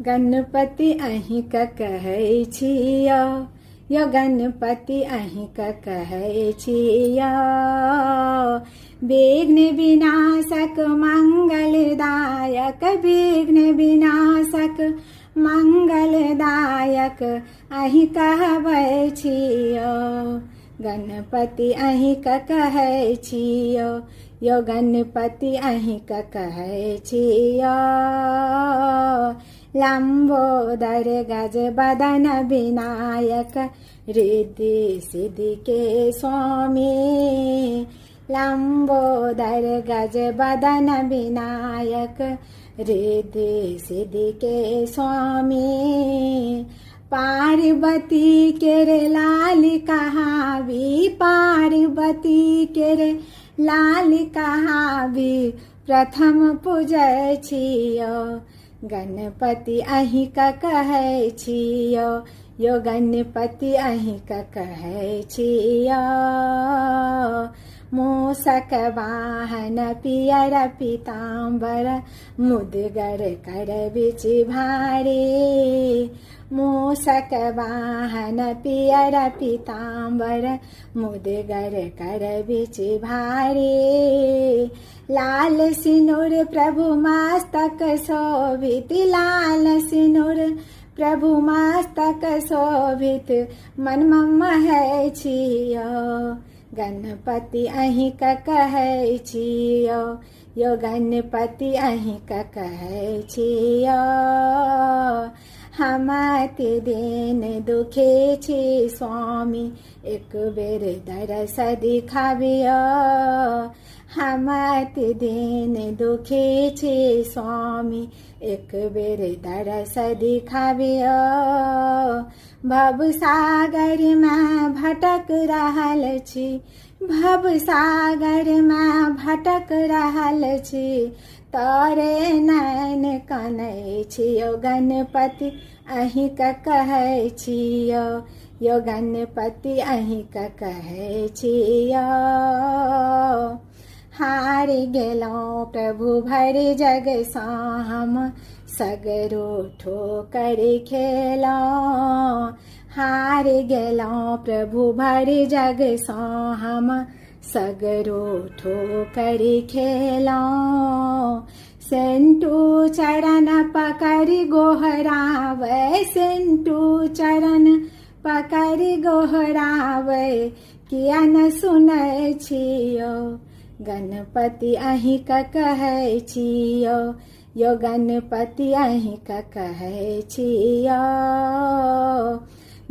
गणपति अहिंक कहै छियो, यो गणपति अहिंक कहै छियो। विघ्न विनाशक मंगलदायक, विघ्न विनाशक मंगलदायक अहि कहबै छियो। गणपति अहिंक कहै छियो, यो गणपति अहिंक कहै छियो। लंबोदर गज बदन विनायक, रिद्धि सिद्धि के स्वामी। लंबोदर गज बदन विनायक, रिद्धि सिद्धि के स्वामी। पार्वती के रे लाल कहावी, पार्वती के रे लाल कहावी, प्रथम पूजै छियो। गणपति अहिंक कहै छियो, यो गणपति अहिंक कहै छियो। मूषक वाहन पियर पीताम्बर, मुदगर कर बिच भारी। मूषक वाहन पियर पीताम्बर, मुदगर कर बिच भारी। लाल सिनुर प्रभु मस्तक शोभित, लाल सिनुर प्रभु मस्तक शोभित, मन महै छियो। गणपति अहिंक कहै छियो, यो गणपति अहिंक कहै छियो। हम अति दीन दुखी छी स्वामी, एक बेर दरस दिखाबियो। हम अति दीन दुखी छी स्वामी, एक बेर दरस दिखाबियो। भव सागर में भटक रहल छी, भव सागर में भटक रहल छी, तारे नैन कानै छियो। गणपति अहिंक कहै छियो, यो गणपति अहिंक कहै छियो। हारि गेलौं प्रभु भरि जग सँ हम, सगरो ठोकर खेलौं। हारि गेलौं प्रभु भरि जग सँ हम, सगरो ठोकर खेलौं। सेंटू चरण पकड़ि गोहरावै, सेंटू चरण पकड़ि गोहरावै, किया न सुनै छियो। गणपति अहिंक कहै छियो, यो गणपति अहिंक कहै छियो।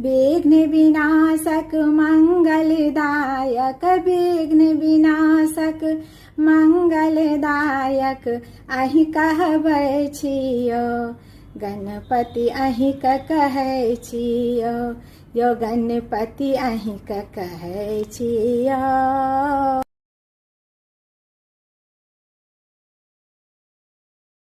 विघ्न विनाशक मंगलदायक, विघ्न विनाशक मंगलदायक अहि कहबै छियो। गणपति अहिंक कहै छियो, यो गणपति अहिंक कहै छियो।